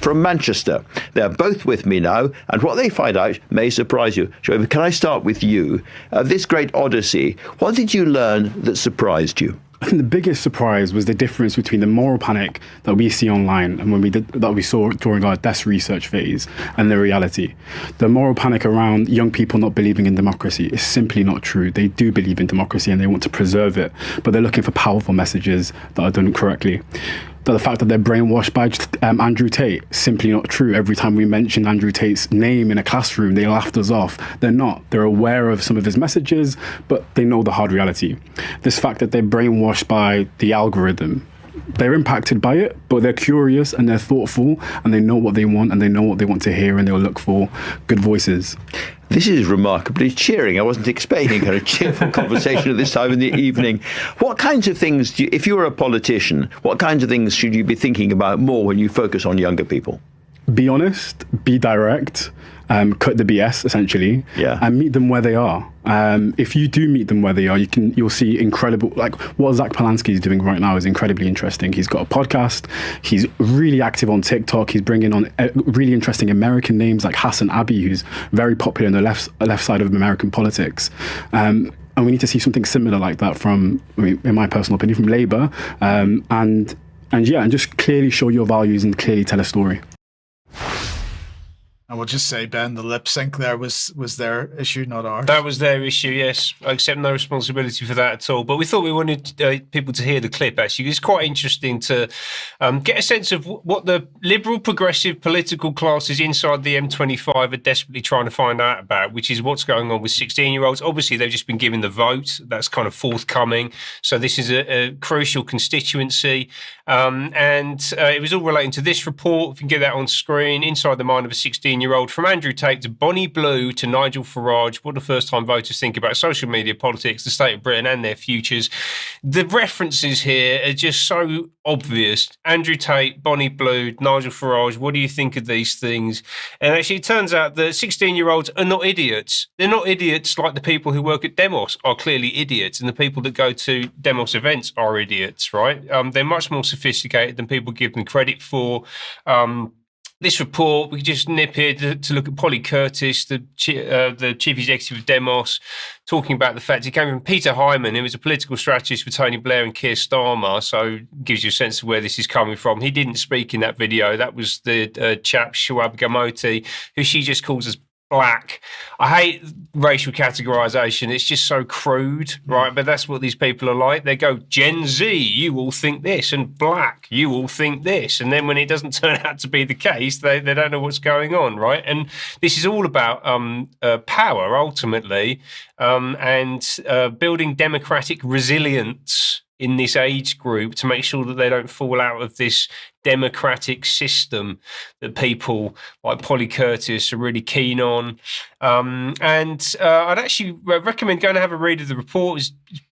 From Manchester. They're both with me now, and what they find out may surprise you. Joe, can I start with you? This great odyssey, what did you learn that surprised you? I think the biggest surprise was the difference between the moral panic that we see online and that we saw during our desk research phase and the reality. The moral panic around young people not believing in democracy is simply not true. They do believe in democracy and they want to preserve it, but they're looking for powerful messages that are done correctly. The fact that they're brainwashed by Andrew Tate, simply not true. Every time we mention Andrew Tate's name in a classroom, they laughed us off. They're not. They're aware of some of his messages, but they know the hard reality. This fact that they're brainwashed by the algorithm, they're impacted by it, but they're curious and they're thoughtful and they know what they want and they know what they want to hear and they'll look for good voices. This is remarkably cheering. I wasn't expecting a cheerful conversation at this time in the evening. What kinds of things, if you were a politician, what kinds of things should you be thinking about more when you focus on younger people? Be honest, be direct, cut the BS essentially, and meet them where they are. If you do meet them where they are, you'll see incredible, like what Zach Polanski is doing right now is incredibly interesting. He's got a podcast. He's really active on TikTok. He's bringing on really interesting American names like Hassan Abbey, who's very popular in the left side of American politics. And we need to see something similar like that from, in my personal opinion, from Labour, and just clearly show your values and clearly tell a story. I will just say, Ben, the lip sync there was their issue, not ours. That was their issue, yes. I accept no responsibility for that at all. But we thought we wanted people to hear the clip, actually. It's quite interesting to get a sense of what the liberal, progressive political classes inside the M25 are desperately trying to find out about, which is what's going on with 16-year-olds. Obviously, they've just been given the vote. That's kind of forthcoming. So this is a crucial constituency. And it was all relating to this report. If you can get that on screen, inside the mind of a 16-year-old, from Andrew Tate to Bonnie Blue to Nigel Farage. What do first-time voters think about social media, politics, the state of Britain and their futures? The references here are just so obvious. Andrew Tate, Bonnie Blue, Nigel Farage, what do you think of these things? And actually, it turns out that 16-year-olds are not idiots. They're not idiots like the people who work at Demos are clearly idiots, and the people that go to Demos events are idiots, right? They're much more sophisticated than people give them credit for. this report, we just nip here to look at Polly Curtis, the chief executive of Demos, talking about the fact it came from Peter Hyman, who was a political strategist for Tony Blair and Keir Starmer, so gives you a sense of where this is coming from. He didn't speak in that video. That was the chap, Shuab Gamoti, who she just calls us black. I hate racial categorization. It's just so crude, right? But that's what these people are like. They go, Gen Z, you all think this, and black, you all think this. And then when it doesn't turn out to be the case, they don't know what's going on, right? And this is all about power, ultimately, and building democratic resilience in this age group to make sure that they don't fall out of this democratic system that people like Polly Curtis are really keen on. And I'd actually recommend going to have a read of the report. It's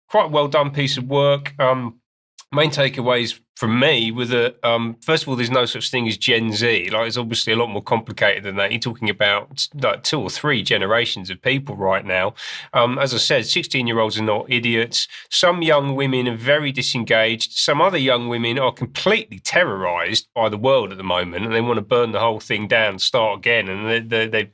quite a well done piece of work. Main takeaways from me were that, first of all, there's no such thing as Gen Z. Like, it's obviously a lot more complicated than that. You're talking about like 2 or 3 generations of people right now. As I said, 16-year-olds are not idiots. Some young women are very disengaged. Some other young women are completely terrorized by the world at the moment, and they want to burn the whole thing down and start again. And they've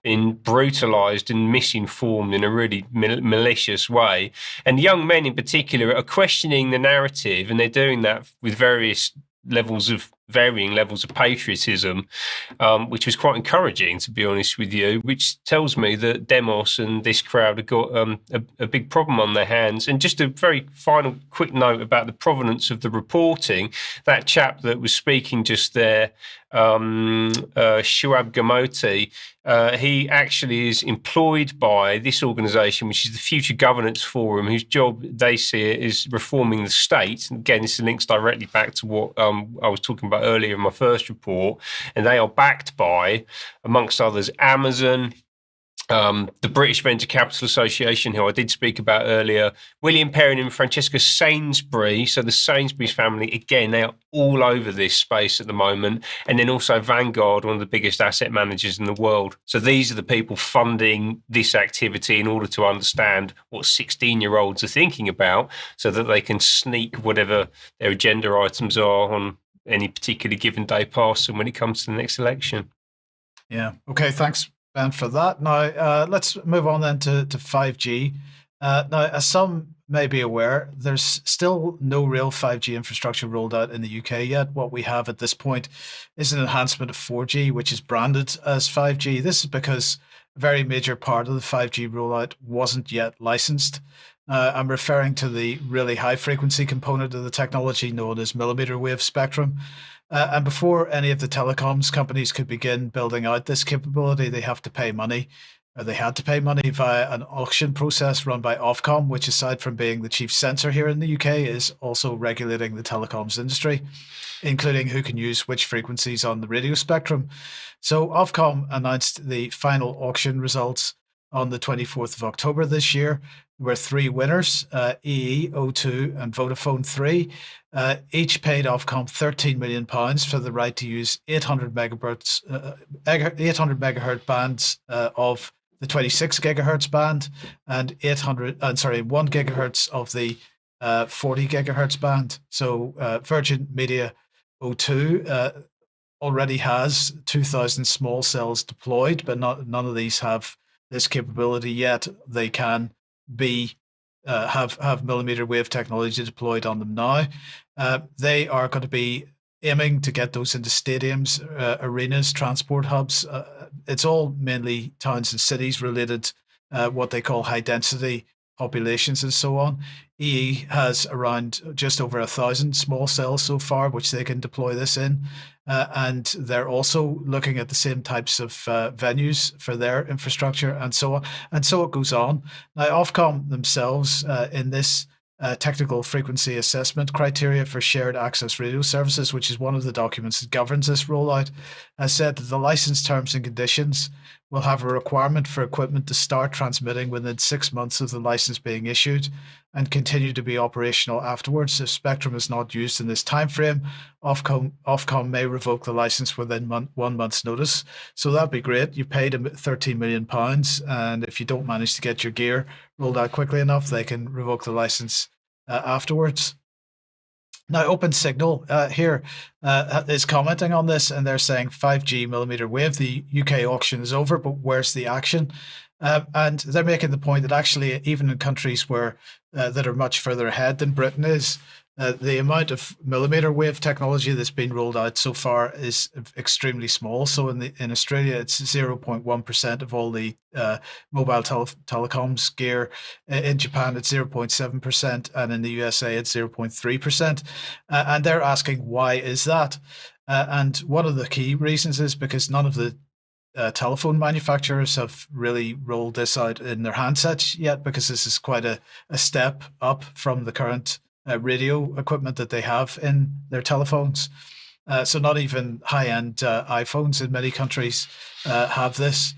been brutalized and misinformed in a really malicious way. And young men in particular are questioning the narrative, and they're doing that with varying levels of patriotism, which was quite encouraging, to be honest with you, which tells me that Demos and this crowd have got a big problem on their hands. And just a very final quick note about the provenance of the reporting. That chap that was speaking just there, Shuab Gamoti, he actually is employed by this organisation, which is the Future Governance Forum, whose job they see it is reforming the state. And again, this links directly back to what I was talking about earlier in my first report. And they are backed by, amongst others, Amazon, the British Venture Capital Association, who I did speak about earlier, William Perrin and Francesca Sainsbury. So the Sainsbury's family, again, they are all over this space at the moment. And then also Vanguard, one of the biggest asset managers in the world. So these are the people funding this activity in order to understand what 16-year-olds are thinking about, so that they can sneak whatever their agenda items are on any particularly given day past them when it comes to the next election. Yeah. Okay. Thanks, Ben, for that. Now, let's move on then to 5G. Now, as some may be aware, there's still no real 5G infrastructure rolled out in the UK yet. What we have at this point is an enhancement of 4G, which is branded as 5G. This is because a very major part of the 5G rollout wasn't yet licensed. I'm referring to the really high frequency component of the technology known as millimeter wave spectrum. And before any of the telecoms companies could begin building out this capability, they have to pay money, or they had to pay money via an auction process run by Ofcom, which, aside from being the chief censor here in the UK, is also regulating the telecoms industry, including who can use which frequencies on the radio spectrum. So Ofcom announced the final auction results on the 24th of October this year. There were 3 winners, EE, O2 and Vodafone 3. Each paid Ofcom £13 million for the right to use 800 megahertz bands of the 26 gigahertz band and 1 gigahertz of the 40 gigahertz band. So Virgin Media O2 already has 2,000 small cells deployed, but none of these have this capability yet. They can be have millimeter wave technology deployed on them now. They are going to be aiming to get those into stadiums, arenas, transport hubs. It's all mainly towns and cities related, what they call high density populations and so on. EE has around just over 1,000 small cells so far, which they can deploy this in. And they're also looking at the same types of venues for their infrastructure and so on. And so it goes on. Now, Ofcom themselves, in this technical frequency assessment criteria for shared access radio services, which is one of the documents that governs this rollout, has said that the license terms and conditions will have a requirement for equipment to start transmitting within 6 months of the license being issued and continue to be operational afterwards. If spectrum is not used in this timeframe, Ofcom may revoke the license within 1 month's notice. So that'd be great. You paid £13 million, and if you don't manage to get your gear rolled out quickly enough, they can revoke the license afterwards. Now, Open Signal here is commenting on this, and they're saying 5G millimeter wave, the UK auction is over, but where's the action? And they're making the point that actually, even in countries where that are much further ahead than Britain is, the amount of millimeter wave technology that's been rolled out so far is extremely small. So in Australia, it's 0.1% of all the mobile telecoms gear. In Japan, it's 0.7%, and in the USA, it's 0.3%. And they're asking, why is that? And one of the key reasons is because none of the telephone manufacturers have really rolled this out in their handsets yet, because this is quite a step up from the current radio equipment that they have in their telephones. So not even high-end iPhones in many countries have this,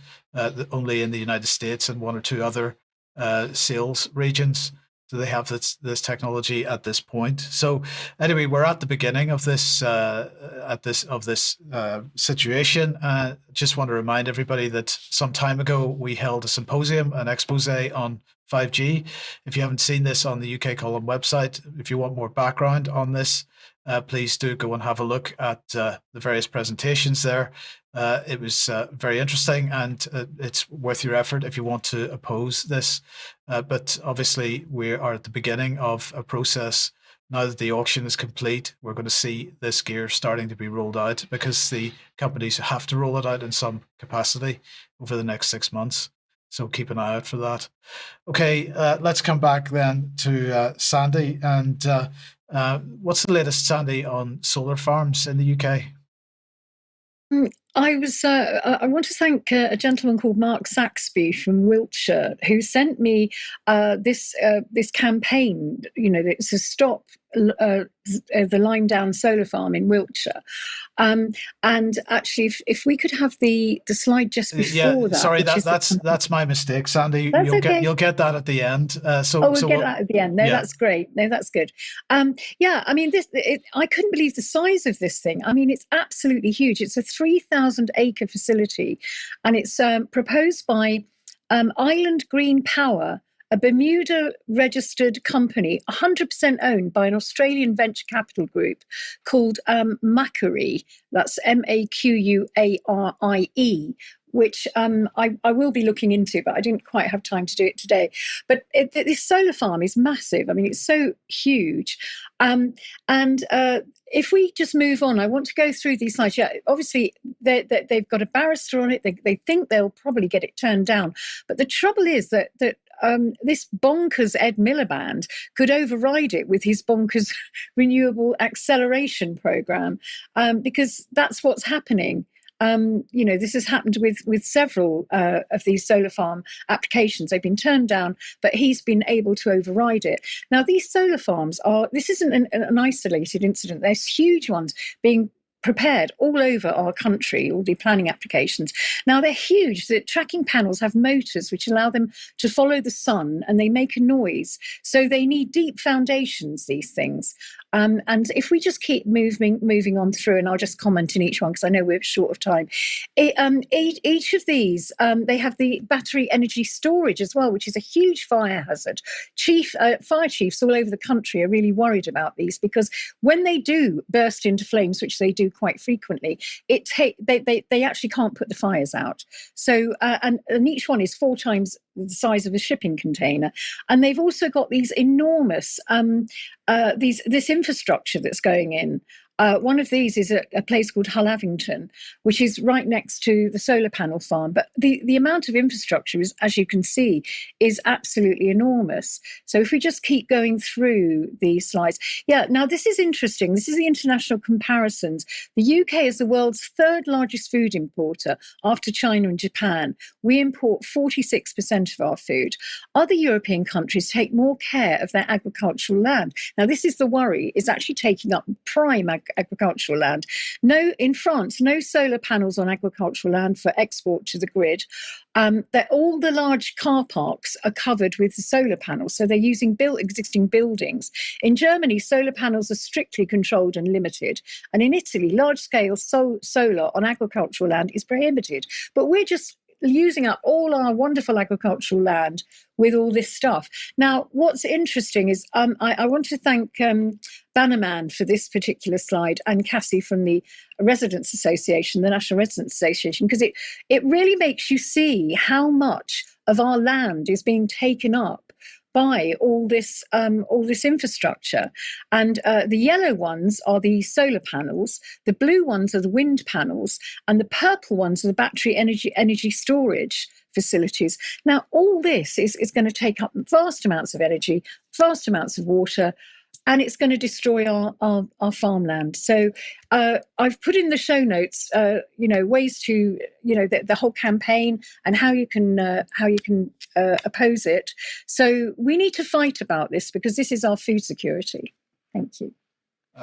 only in the United States and one or two other sales regions. So they have this technology at this point. So anyway, we're at the beginning of this situation. Just want to remind everybody that some time ago we held a symposium, an expose on 5G. If you haven't seen this on the UK Column website, if you want more background on this, please do go and have a look at the various presentations there. It was very interesting, and it's worth your effort if you want to oppose this. But obviously, we are at the beginning of a process. Now that the auction is complete, we're going to see this gear starting to be rolled out, because the companies have to roll it out in some capacity over the next 6 months. So keep an eye out for that. Okay, let's come back then to Sandi. And what's the latest, Sandi, on solar farms in the UK? I want to thank a gentleman called Mark Saxby from Wiltshire, who sent me this campaign. You know, it's a stop the Lyme Down solar farm in Wiltshire. And actually, if we could have the slide just before that. Sorry, that's my mistake, Sandi. You'll get that at the end. We'll get that at the end. No, that's great. No, that's good. Yeah, I mean, I couldn't believe the size of this thing. I mean, it's absolutely huge. It's a 3,000-acre facility, and it's proposed by Island Green Power, a Bermuda-registered company, 100% owned by an Australian venture capital group called Macquarie. That's Maquarie, which I will be looking into, but I didn't quite have time to do it today. But this solar farm is massive. I mean, it's so huge. If we just move on, I want to go through these slides. Yeah, obviously, they've got a barrister on it. They think they'll probably get it turned down. But the trouble is that this bonkers Ed Miliband could override it with his bonkers renewable acceleration program, because that's what's happening. This has happened with several of these solar farm applications. They've been turned down, but he's been able to override it. Now, these solar farms this isn't an isolated incident. There's huge ones being prepared all over our country, all the planning applications. Now, they're huge. The tracking panels have motors which allow them to follow the sun, and they make a noise. So they need deep foundations, these things. And if we just keep moving on through, and I'll just comment on each one because I know we're short of time. Each of these, they have the battery energy storage as well, which is a huge fire hazard. Fire chiefs all over the country are really worried about these, because when they do burst into flames, which they do quite frequently, they actually can't put the fires out. So and each one is 4 times the size of a shipping container, and they've also got these enormous this infrastructure that's going in. One of these is a place called Hullavington, which is right next to the solar panel farm. But the amount of infrastructure, as you can see, is absolutely enormous. So if we just keep going through these slides. Yeah, now this is interesting. This is the international comparisons. The UK is the world's 3rd largest food importer after China and Japan. We import 46% of our food. Other European countries take more care of their agricultural land. Now, this is the worry, is actually taking up prime agricultural land. In France, no solar panels on agricultural land for export to the grid. All the large car parks are covered with solar panels, so they're using existing buildings. In Germany, solar panels are strictly controlled and limited. And in Italy, large-scale solar on agricultural land is prohibited. But we're just using up all our wonderful agricultural land with all this stuff. Now, what's interesting is I want to thank Bannerman for this particular slide, and Cassie from the Residents Association, the National Residents Association, because it really makes you see how much of our land is being taken up by all this infrastructure. And the yellow ones are the solar panels, the blue ones are the wind panels, and the purple ones are the battery energy storage facilities. Now, all this is going to take up vast amounts of energy, vast amounts of water, and it's going to destroy our farmland. So I've put in the show notes, ways to, the whole campaign and how you can oppose it. So we need to fight about this, because this is our food security. Thank you.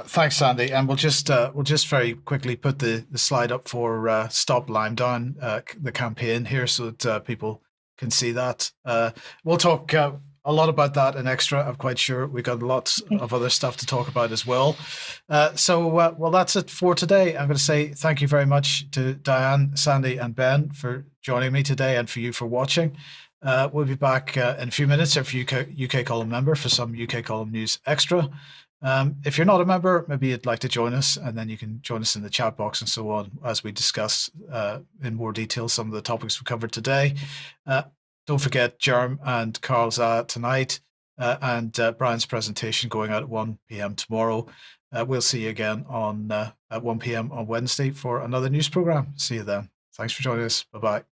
Thanks, Sandi. And we'll just very quickly put the slide up for Stop Lime Down, the campaign here, so that people can see that. We'll talk a lot about that in extra. I'm quite sure we've got lots of other stuff to talk about as well. Well, that's it for today. I'm going to say thank you very much to Diane, Sandi, and Ben for joining me today, and for you for watching. We'll be back in a few minutes if you're UK Column member for some UK Column News Extra. If you're not a member, maybe you'd like to join us, and then you can join us in the chat box and so on as we discuss in more detail some of the topics we covered today. Don't forget Jerm and Carl's tonight, and Brian's presentation going out at 1 p.m. tomorrow. We'll see you again at 1 p.m. on Wednesday for another news program. See you then. Thanks for joining us. Bye-bye.